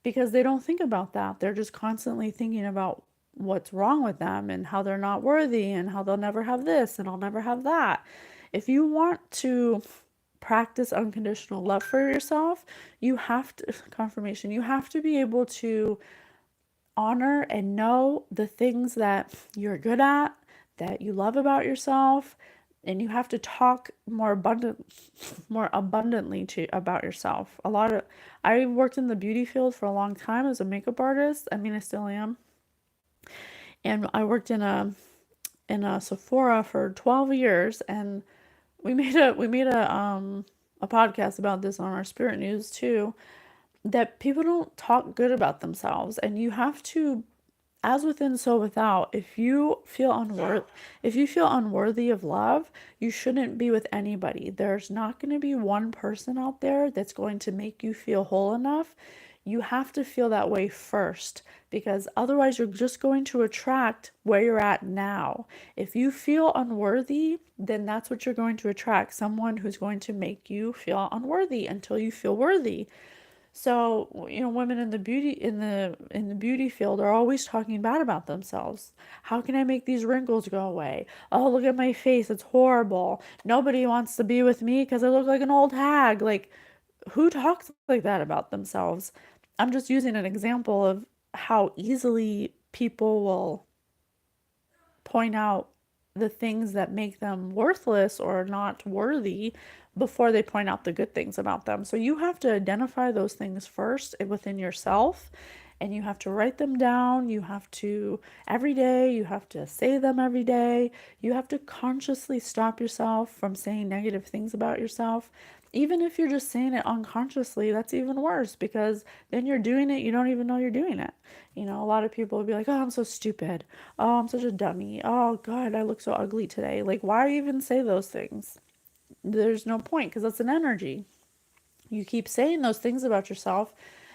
because they don't think about that. They're just constantly thinking about what's wrong with them and how they're not worthy and how they'll never have this and I'll never have that. If you want to practice unconditional love for yourself, you have to, confirmation, you have to be able to honor and know the things that you're good at, that you love about yourself, and you have to talk more abundantly to about yourself. I worked in the beauty field for a long time as a makeup artist. I mean, I still am. And I worked in a Sephora for 12 years, and we made a podcast about this on our Spirit News too, that people don't talk good about themselves, and you have to, as within so without. If you feel unworthy of love, you shouldn't be with anybody. There's not going to be one person out there that's going to make you feel whole enough. You have to feel that way first, because otherwise you're just going to attract where you're at now. If you feel unworthy, then that's what you're going to attract, someone who's going to make you feel unworthy until you feel worthy. So, women in the beauty field are always talking bad about themselves. How can I make these wrinkles go away? Oh, look at my face, it's horrible. Nobody wants to be with me because I look like an old hag. Like, who talks like that about themselves? I'm just using an example of how easily people will point out the things that make them worthless or not worthy before they point out the good things about them. So you have to identify those things first within yourself, and you have to write them down. You have to, every day, you have to say them every day. You have to consciously stop yourself from saying negative things about yourself. Even if you're just saying it unconsciously, that's even worse, because then you're doing it, you don't even know you're doing it. A lot of people will be like, oh, I'm so stupid. Oh, I'm such a dummy. Oh, God, I look so ugly today. Like, why even say those things? There's no point, because that's an energy. You keep saying those things about yourself,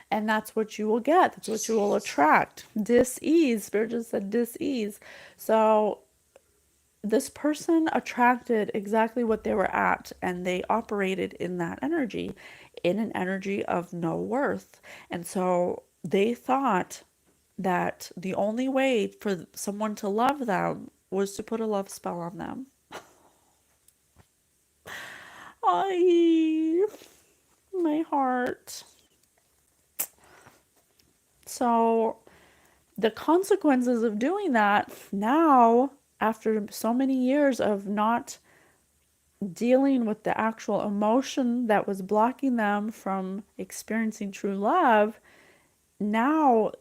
and that's what you will get. That's what you will attract. Dis-ease. Spirit just said dis-ease. So this person attracted exactly what they were at, and they operated in that energy, in an energy of no worth. And so they thought that the only way for someone to love them was to put a love spell on them. Ay, my heart. So the consequences of doing that now, after so many years of not dealing with the actual emotion that was blocking them from experiencing true love, now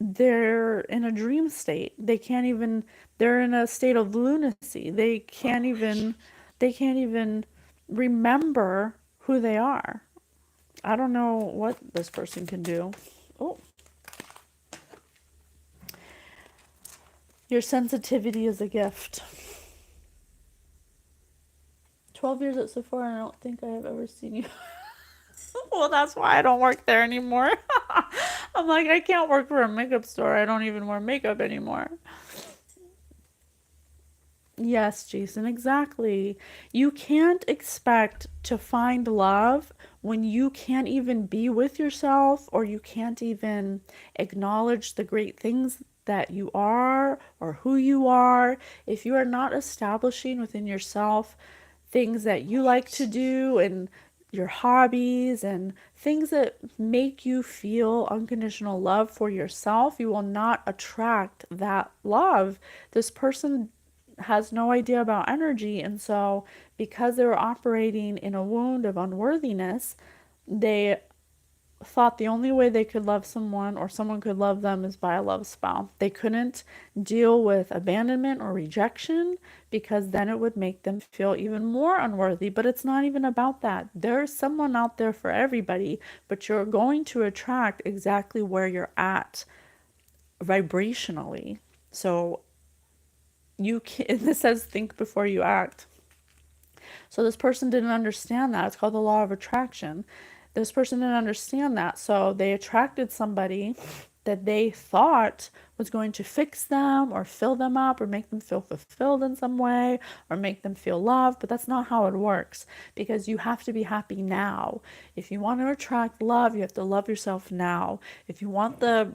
they're in a dream state. They're in a state of lunacy. They can't even remember who they are. I don't know what this person can do. Oh, your sensitivity is a gift. 12 years at Sephora, and I don't think I have ever seen you. Well, that's why I don't work there anymore. I'm like, I can't work for a makeup store. I don't even wear makeup anymore. Yes, Jason, exactly. You can't expect to find love when you can't even be with yourself or you can't even acknowledge the great things that you are or who you are. If you are not establishing within yourself things that you like to do and your hobbies and things that make you feel unconditional love for yourself, you will not attract that love. This person has no idea about energy, and so because they were operating in a wound of unworthiness, they thought the only way they could love someone or someone could love them is by a love spell. They couldn't deal with abandonment or rejection because then it would make them feel even more unworthy. But it's not even about that. There's someone out there for everybody, but you're going to attract exactly where you're at vibrationally. So you can, this says think before you act. So this person didn't understand that. It's called the law of attraction. This person didn't understand that. So they attracted somebody that they thought was going to fix them or fill them up or make them feel fulfilled in some way or make them feel loved. But that's not how it works because you have to be happy now. If you want to attract love, you have to love yourself now. If you want the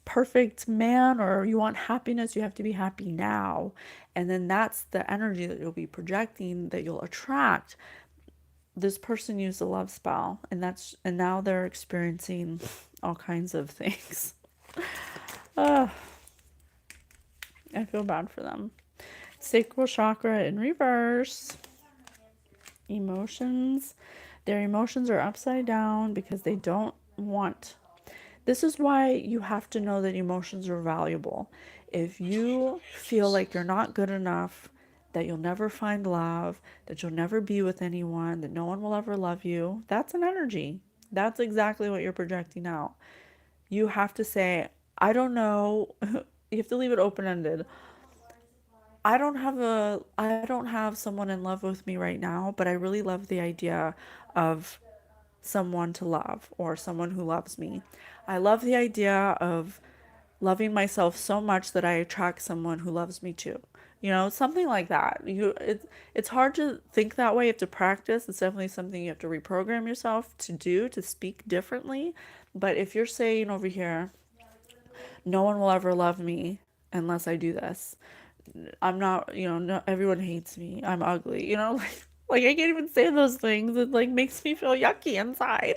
perfect man or you want happiness, you have to be happy now. And then that's the energy that you'll be projecting that you'll attract. This person used a love spell and now they're experiencing all kinds of things. uh, I feel bad for them. Sacral chakra in reverse. Emotions. Their emotions are upside down because they don't want. This is why you have to know that emotions are valuable. If you feel like you're not good enough, that you'll never find love, that you'll never be with anyone, that no one will ever love you, that's an energy. That's exactly what you're projecting out. You have to say, I don't know. You have to leave it open ended. I don't have someone in love with me right now, but I really love the idea of someone to love or someone who loves me. I love the idea of loving myself so much that I attract someone who loves me too. You know, something like that. It's hard to think that way. You have to practice. It's definitely something you have to reprogram yourself to do to speak differently. But if you're saying over here, no one will ever love me unless I do this. I'm not, no, everyone hates me. I'm ugly. Like I can't even say those things. It like makes me feel yucky inside.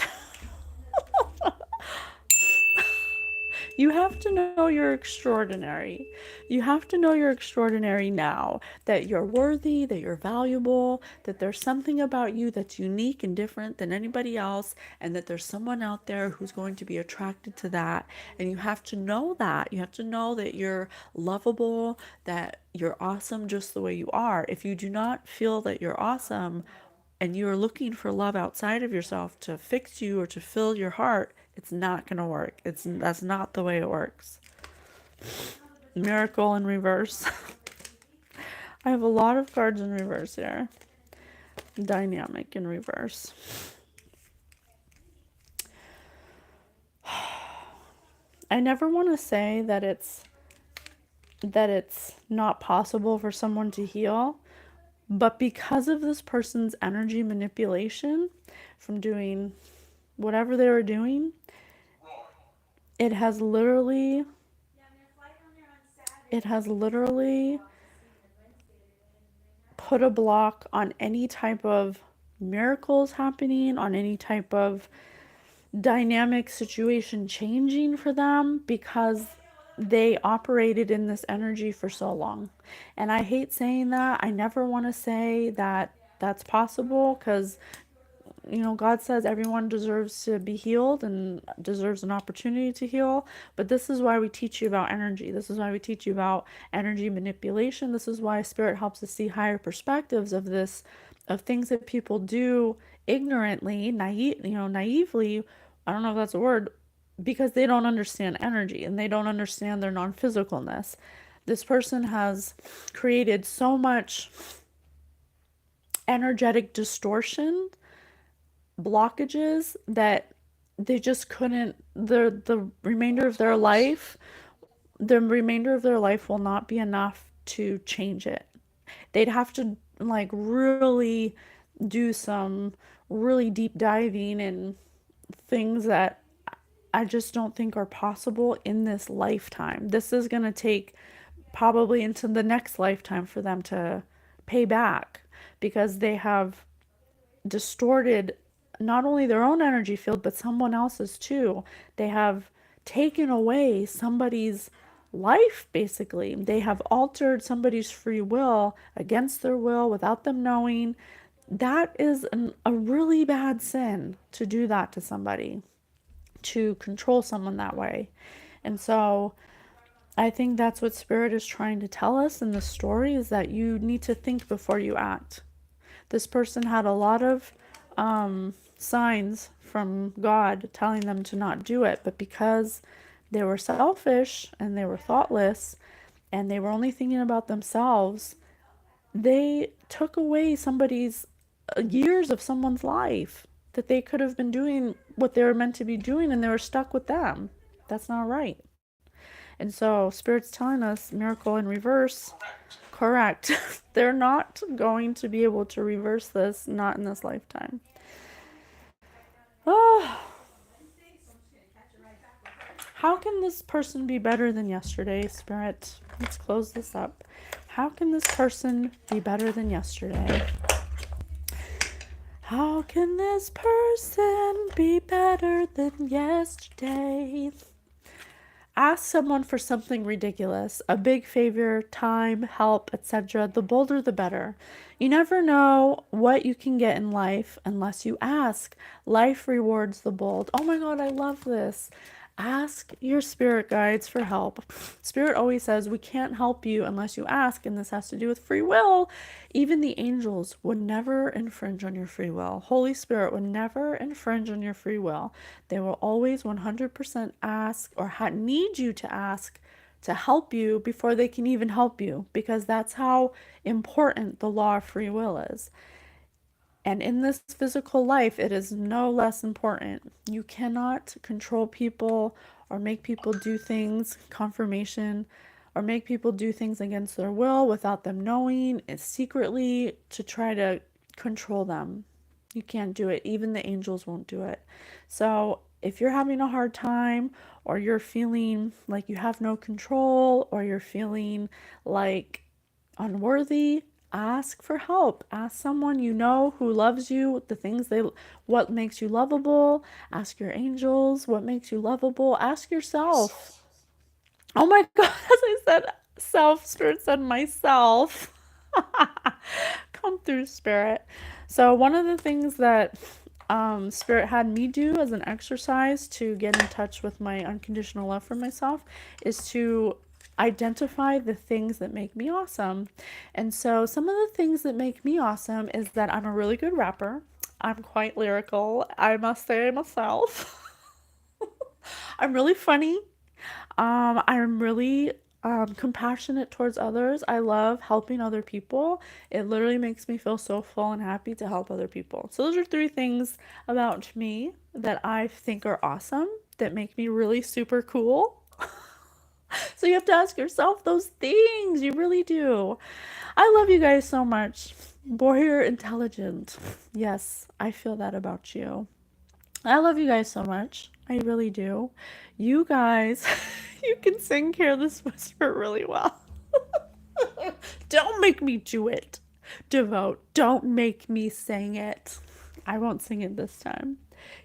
You have to know you're extraordinary. You have to know you're extraordinary now, that you're worthy, that you're valuable, that there's something about you that's unique and different than anybody else, and that there's someone out there who's going to be attracted to that. And you have to know that. You have to know that you're lovable, that you're awesome just the way you are. If you do not feel that you're awesome, and you're looking for love outside of yourself to fix you or to fill your heart, it's not going to work. That's not the way it works. Miracle in reverse. I have a lot of cards in reverse here. Dynamic in reverse. I never want to say that it's not possible for someone to heal, but because of this person's energy manipulation from doing whatever they were doing, it has literally it has literally put a block on any type of miracles happening, on any type of dynamic situation changing for them because they operated in this energy for so long. And I hate saying that. I never want to say that that's possible because God says everyone deserves to be healed and deserves an opportunity to heal. But this is why we teach you about energy. This is why we teach you about energy manipulation. This is why Spirit helps us see higher perspectives of this, of things that people do ignorantly, naively. I don't know if that's a word, because they don't understand energy and they don't understand their non-physicalness. This person has created so much energetic distortion, blockages that they just couldn't the remainder of their life, the remainder of their life will not be enough to change it. They'd have to like really do some really deep diving and things that I just don't think are possible in this lifetime. This is going to take probably into the next lifetime for them to pay back because they have distorted not only their own energy field but someone else's too. They have taken away somebody's life basically. They have altered somebody's free will against their will without them knowing. That is a really bad sin to do that to somebody, to control someone that way. And so I think that's what Spirit is trying to tell us in the story, is that you need to think before you act. This person had a lot of signs from God telling them to not do it, but because they were selfish and they were thoughtless and they were only thinking about themselves, they took away somebody's years of someone's life that they could have been doing what they were meant to be doing, and they were stuck with them. That's not right. And so Spirit's telling us miracle in reverse. Correct. They're not going to be able to reverse this, not in this lifetime. Oh, how can this person be better than yesterday, Spirit? Let's close this up. How can this person be better than yesterday? How can this person be better than yesterday? Ask someone for something ridiculous, a big favor, time, help, etc. The bolder the better. You never know what you can get in life unless you ask. Life rewards the bold. Oh my God, I love this. Ask your spirit guides for help. Spirit always says we can't help you unless you ask, and this has to do with free will. Even the angels would never infringe on your free will. Holy Spirit would never infringe on your free will. They will always 100% ask or need you to ask to help you before they can even help you, because that's how important the law of free will is. And in this physical life, it is no less important. You cannot control people or make people do things, confirmation, or make people do things against their will without them knowing, it's secretly to try to control them. You can't do it. Even the angels won't do it. So if you're having a hard time, or you're feeling like you have no control, or you're feeling like unworthy, ask for help. Ask someone you know who loves you, what makes you lovable. Ask your angels what makes you lovable. Ask yourself. Oh my God, as I said self, Spirit said myself. Come through, Spirit. So one of the things that Spirit had me do as an exercise to get in touch with my unconditional love for myself is to identify the things that make me awesome. And so some of the things that make me awesome is that I'm a really good rapper. I'm quite lyrical, I must say myself. I'm really funny. I'm really compassionate towards others. I love helping other people. It literally makes me feel so full and happy to help other people. So those are 3 things about me that I think are awesome, that make me really super cool. So you have to ask yourself those things. You really do. I love you guys so much. Warrior intelligent. Yes, I feel that about you. I love you guys so much. I really do. You guys, you can sing Careless Whisper really well. Don't make me do it. Devote, don't make me sing it. I won't sing it this time.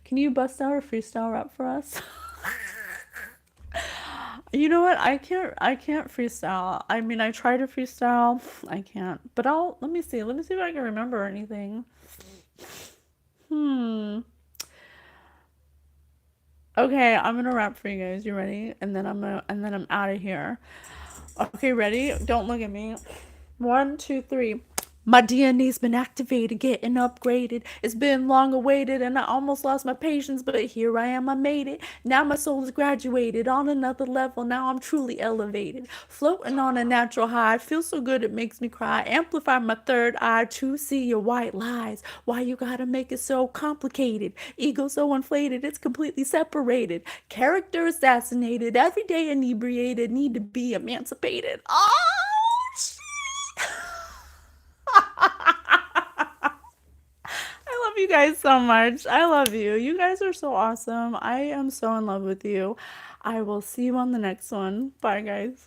Can you bust out a freestyle rap for us? You know what? I can't freestyle. I mean, I try to freestyle. I can't. But let me see. Let me see if I can remember anything. Hmm. Okay, I'm gonna rap for you guys. You ready? And then I'm out of here. Okay, ready? Don't look at me. 1, 2, 3. My DNA's been activated, getting upgraded. It's been long awaited, and I almost lost my patience, but here I am, I made it. Now my soul is graduated on another level. Now I'm truly elevated, floating on a natural high. Feels so good it makes me cry. Amplify my third eye to see your white lies. Why you gotta make it so complicated? Ego so inflated, it's completely separated. Character assassinated, every day inebriated, need to be emancipated. Oh, shit. guys so much. I love you. You guys are so awesome. I am so in love with you. I will see you on the next one. Bye, guys.